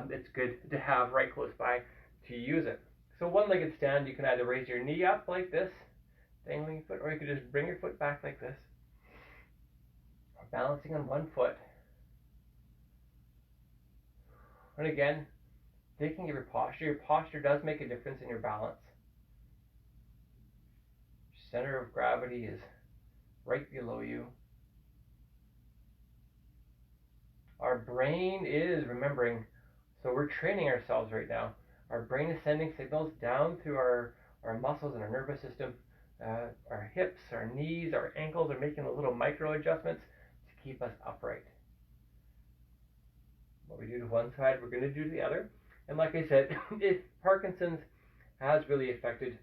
Speaker 1: it's good to have right close by to use it. So one-legged stand, you can either raise your knee up like this, dangling your foot, or you could just bring your foot back like this, or balancing on one foot. And again, thinking of your posture. Your posture does make a difference in your balance. Center of gravity is right below you. Our brain is remembering, so we're training ourselves right now. Our brain is sending signals down through our muscles and our nervous system. Our hips, our knees, our ankles are making a little micro adjustments to keep us upright. What we do to one side, we're going to do to the other. And like I said, if Parkinson's has really affected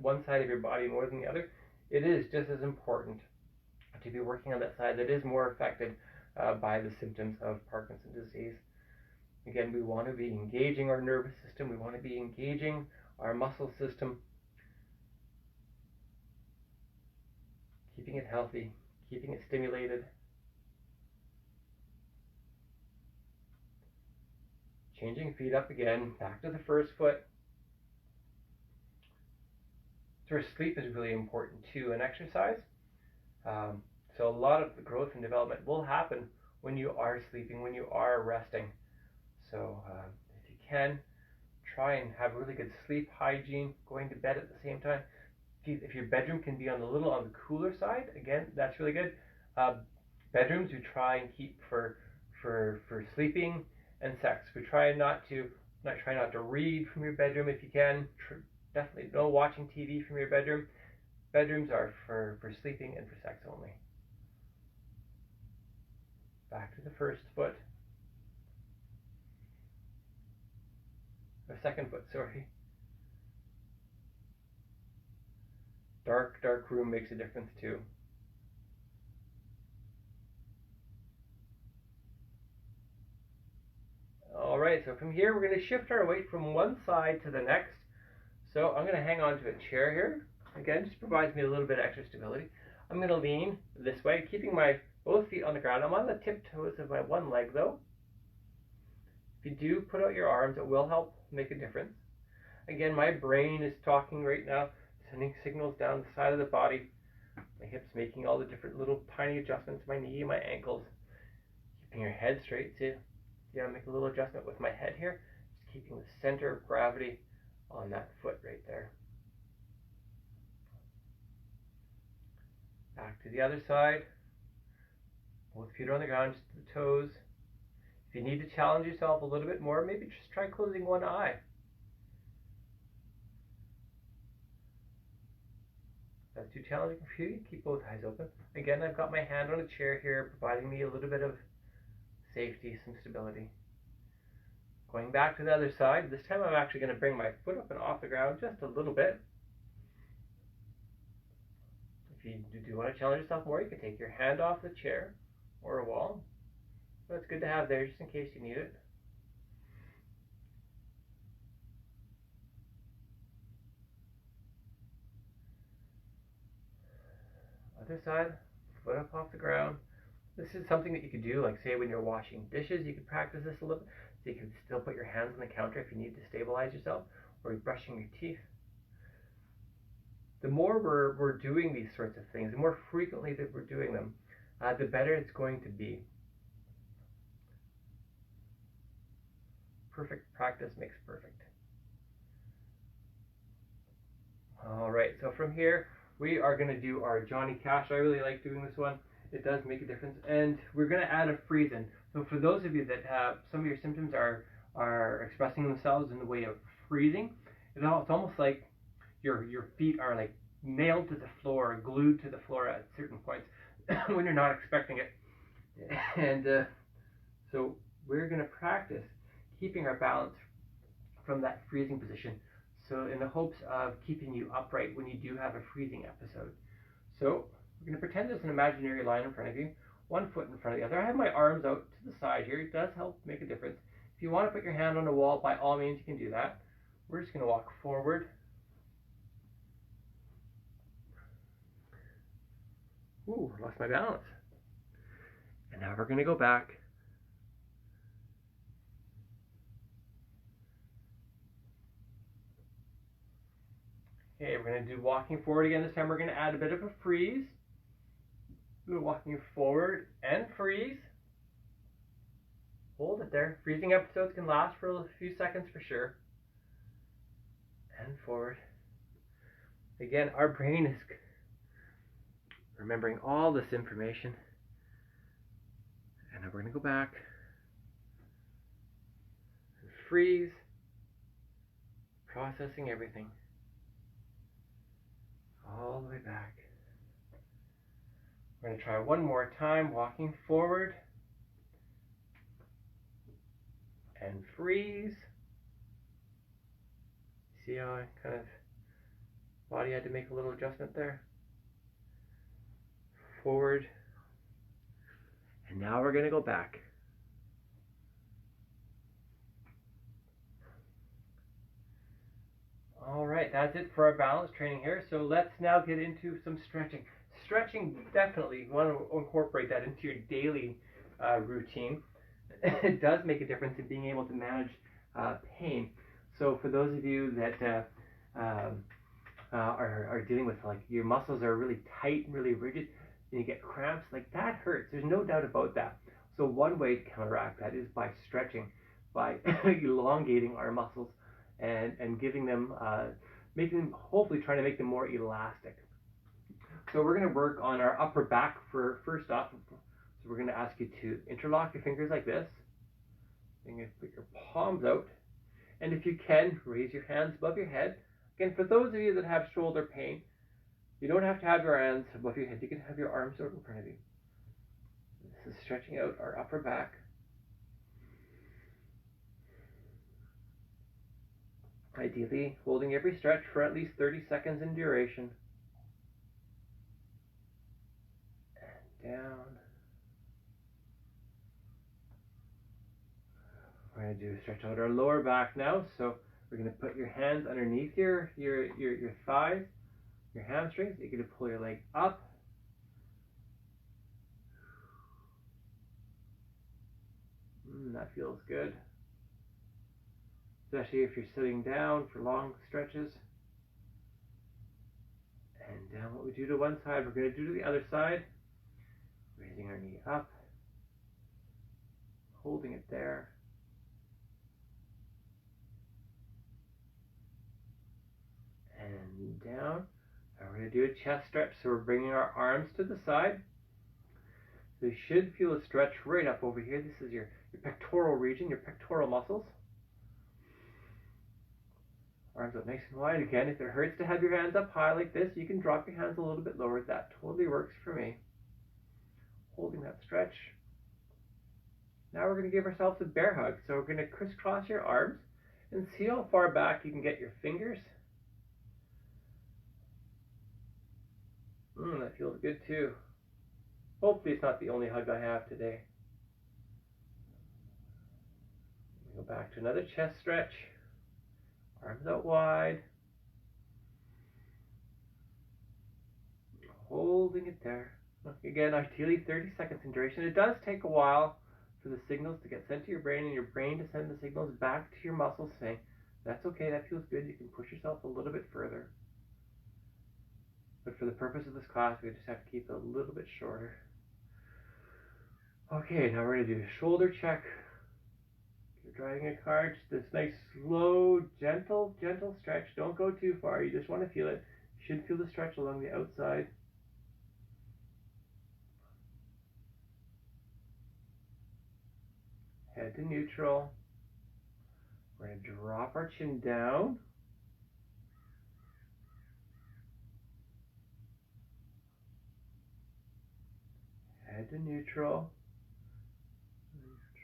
Speaker 1: one side of your body more than the other, it is just as important to be working on that side that is more affected by the symptoms of Parkinson's disease. Again, we want to be engaging our nervous system. We want to be engaging our muscle system, keeping it healthy, keeping it stimulated. Changing feet up again, back to the first foot. So our sleep is really important too, and exercise. So a lot of the growth and development will happen when you are sleeping, when you are resting. So if you can, try and have really good sleep hygiene, going to bed at the same time. If your bedroom can be on the cooler side, again, that's really good. Bedrooms we try and keep for sleeping and sex. We try not to read from your bedroom if you can. Definitely no watching TV from your bedroom. Bedrooms are for sleeping and for sex only. Back to the first foot. The second foot, sorry. Dark room makes a difference too. All right, so from here, we're going to shift our weight from one side to the next. So I'm going to hang on to a chair here. Again, just provides me a little bit of extra stability. I'm going to lean this way, keeping my both feet on the ground. I'm on the tiptoes of my one leg though. If you do put out your arms, it will help make a difference. Again, my brain is talking right now, sending signals down the side of the body. My hips making all the different little tiny adjustments, my knee, my ankles. Keeping your head straight too. Yeah, make a little adjustment with my head here. Just keeping the center of gravity on that foot right there. Back to the other side. Both feet are on the ground, just the toes. If you need to challenge yourself a little bit more, maybe just try closing one eye. If that's too challenging for you, keep both eyes open. Again, I've got my hand on a chair here, providing me a little bit of safety, some stability. Going back to the other side, this time I'm actually going to bring my foot up and off the ground just a little bit. If you do want to challenge yourself more, you can take your hand off the chair or a wall. But it's good to have there just in case you need it. Other side, foot up off the ground. This is something that you could do, like say when you're washing dishes, you could practice this a little bit. So you can still put your hands on the counter if you need to stabilize yourself, or you're brushing your teeth. The more we're doing these sorts of things, the more frequently that we're doing them, the better it's going to be. Perfect practice makes perfect. All right, so from here, we are going to do our Johnny Cash. I really like doing this one. It does make a difference. And we're going to add a freeze in. So for those of you that have, some of your symptoms are expressing themselves in the way of freezing, it's almost like your feet are like nailed to the floor, glued to the floor at certain points when you're not expecting it. And so we're going to practice keeping our balance from that freezing position. So in the hopes of keeping you upright when you do have a freezing episode. So we're going to pretend there's an imaginary line in front of you, one foot in front of the other. I have my arms out to the side here. It does help make a difference. If you want to put your hand on the wall, by all means you can do that. We're just going to walk forward. Ooh, I lost my balance. And now we're going to go back. Okay, we're going to do walking forward again. This time we're going to add a bit of a freeze. We're walking forward and freeze. Hold it there. Freezing episodes can last for a few seconds for sure. And forward. Again, our brain is remembering all this information. And now we're going to go back. And freeze. Processing everything. All the way back. We're going to try one more time, walking forward. And freeze. See how I kind of body had to make a little adjustment there. Forward. And now we're going to go back. All right, that's it for our balance training here. So let's now get into some stretching. Stretching, definitely, you want to incorporate that into your daily routine. It does make a difference in being able to manage pain. So for those of you that are dealing with, like, your muscles are really tight and really rigid, and you get cramps, like, that hurts. There's no doubt about that. So one way to counteract that is by stretching, by elongating our muscles and giving them, making them, hopefully trying to make them more elastic. So we're going to work on our upper back for first off. So we're going to ask you to interlock your fingers like this. You're going to put your palms out. And if you can, raise your hands above your head. Again, for those of you that have shoulder pain, you don't have to have your hands above your head. You can have your arms out in front of you. This is stretching out our upper back. Ideally, holding every stretch for at least 30 seconds in duration. And down. We're going to stretch out our lower back now. So we're going to put your hands underneath your thighs, your hamstrings. You're going to pull your leg up. That feels good. Especially if you're sitting down for long stretches. And down what we do to one side, we're going to do to the other side. Raising our knee up. Holding it there. And down. Now we're going to do a chest stretch. So we're bringing our arms to the side. So you should feel a stretch right up over here. This is your pectoral region, your pectoral muscles. Arms up nice and wide. Again, if it hurts to have your hands up high like this, you can drop your hands a little bit lower. That totally works for me. Holding that stretch. Now we're going to give ourselves a bear hug. So we're going to crisscross your arms and see how far back you can get your fingers. That feels good too. Hopefully it's not the only hug I have today. Go back to another chest stretch. Arms out wide. Holding it there. Again, ideally 30 seconds in duration. It does take a while for the signals to get sent to your brain and your brain to send the signals back to your muscles saying, that's okay, that feels good, you can push yourself a little bit further. But for the purpose of this class, we just have to keep it a little bit shorter. Okay, now we're going to do a shoulder check. If you're driving a car, just this nice, slow, gentle stretch. Don't go too far. You just want to feel it. You should feel the stretch along the outside. Head to neutral. We're going to drop our chin down. Head to neutral.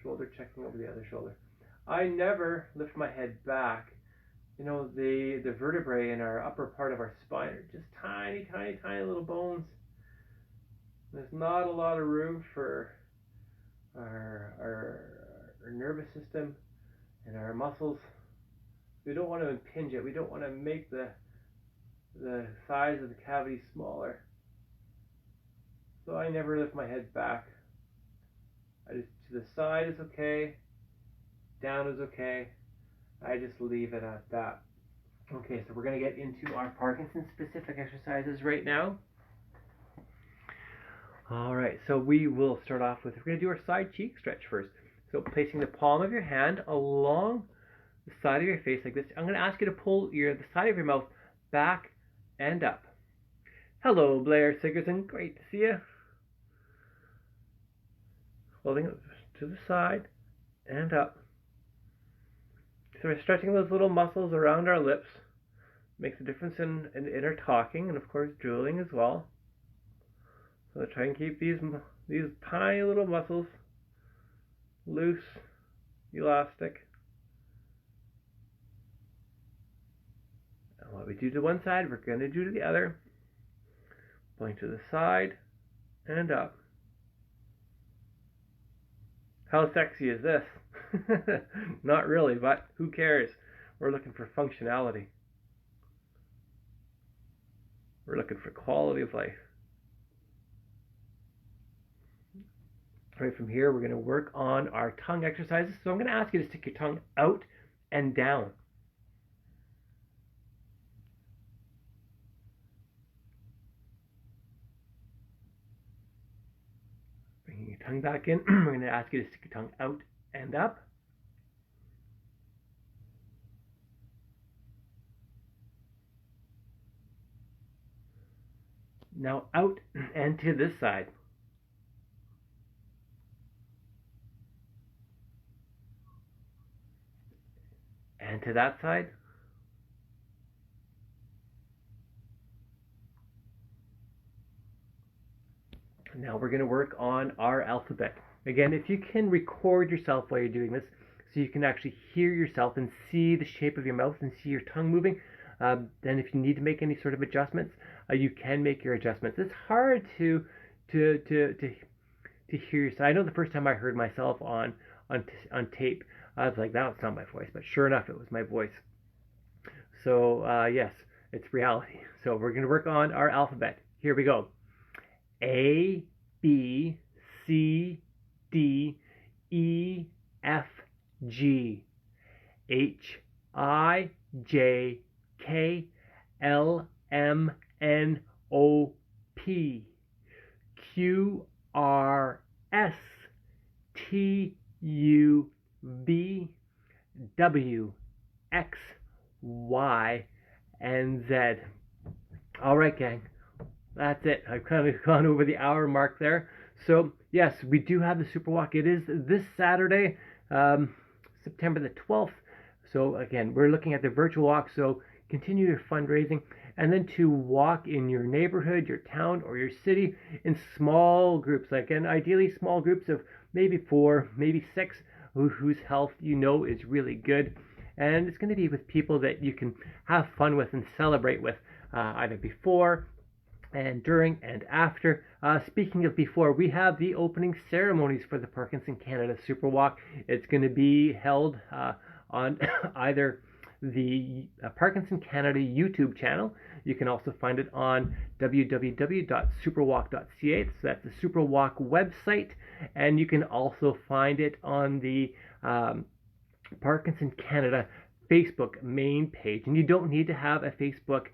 Speaker 1: Shoulder checking over the other shoulder. I never lift my head back. You know, the vertebrae in our upper part of our spine are just tiny little bones. There's not a lot of room for our nervous system and our muscles. We don't want to impinge it. We don't want to make the size of the cavity smaller. So I never lift my head back. I just, to the side is okay, down is okay. I just leave it at that. Okay, so we're going to get into our Parkinson specific exercises right now. All right, so we will start off with, we're going to do our side cheek stretch first. So placing the palm of your hand along the side of your face like this. I'm going to ask you to pull the side of your mouth back and up. Hello, Blair Sigerson. Great to see you. Holding it to the side and up. So we're stretching those little muscles around our lips. Makes a difference in our talking and, of course, drooling as well. So try and keep these tiny little muscles loose, elastic. And what we do to one side, we're going to do to the other. Pulling to the side and up. How sexy is this? Not really, but who cares? We're looking for functionality. We're looking for quality of life. Right from here, we're going to work on our tongue exercises. So I'm going to ask you to stick your tongue out and down. Bringing your tongue back in, we're going to ask you to stick your tongue out and up. Now out and to this side. And to that side. Now we're going to work on our alphabet. Again, if you can record yourself while you're doing this, so you can actually hear yourself and see the shape of your mouth and see your tongue moving, then if you need to make any sort of adjustments, you can make your adjustments. It's hard to hear yourself. I know the first time I heard myself on tape, I was like, that's not my voice. But sure enough, it was my voice. So yes, it's reality. So we're going to work on our alphabet. Here we go. A, B, C, D, E, F, G, H, I, J, K, L, M, N, O, P, Q, R, S, T, U, V, W, X, Y, and Z. All right, gang. That's it. I've kind of gone over the hour mark there. So, yes, we do have the SuperWalk. It is this Saturday, September the 12th. So, again, we're looking at the virtual walk. So, continue your fundraising. And then to walk in your neighborhood, your town, or your city in small groups. Like, and ideally small groups of maybe 4, maybe 6, whose health you know is really good. And it's going to be with people that you can have fun with and celebrate with, either before and during and after. Speaking of before, we have the opening ceremonies for the Parkinson Canada SuperWalk. It's going to be held on either the Parkinson Canada YouTube channel. You can also find it on www.superwalk.ca. So that's the SuperWalk website. And you can also find it on the Parkinson Canada Facebook main page. And you don't need to have a Facebook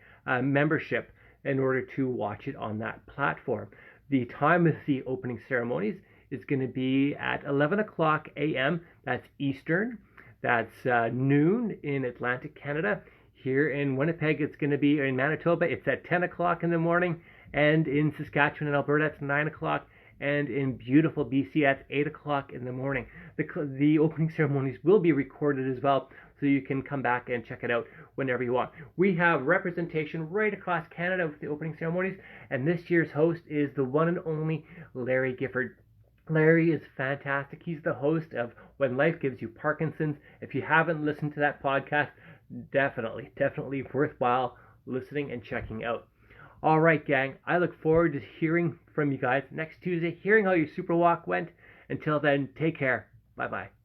Speaker 1: membership in order to watch it on that platform. The time of the opening ceremonies is going to be at 11 o'clock a.m. That's Eastern. That's noon in Atlantic Canada. Here in Winnipeg, it's going to be, in Manitoba, it's at 10 o'clock in the morning. And in Saskatchewan and Alberta, it's 9 o'clock. And in beautiful BC, it's 8 o'clock in the morning. The opening ceremonies will be recorded as well, so you can come back and check it out whenever you want. We have representation right across Canada with the opening ceremonies, and this year's host is the one and only Larry Gifford. Larry is fantastic. He's the host of When Life Gives You Parkinson's. If you haven't listened to that podcast, definitely worthwhile listening and checking out. All right, gang, I look forward to hearing from you guys next Tuesday, hearing how your super walk went. Until then, take care. Bye-bye.